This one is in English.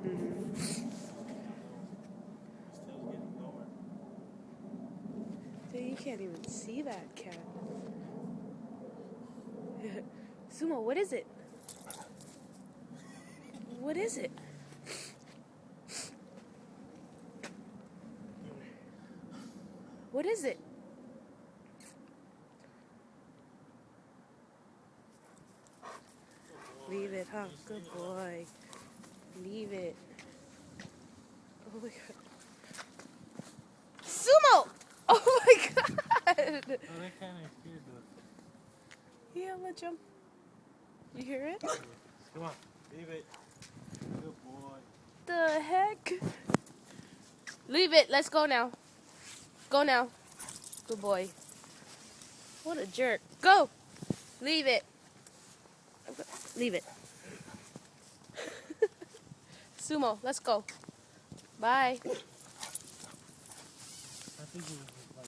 Mm-hmm. Dude, you can't even see that cat. Sumo, what is it? What is it? What is it? Leave it, huh? Good boy. Leave it. Oh my god. Sumo! Oh my god! Oh, they kind of hear the... Yeah, let's jump. You hear it? Come on, leave it. Good boy. The heck? Leave it. Let's go now. Go now. Good boy. What a jerk. Go! Leave it. Leave it. Sumo, let's go. Bye. I think it was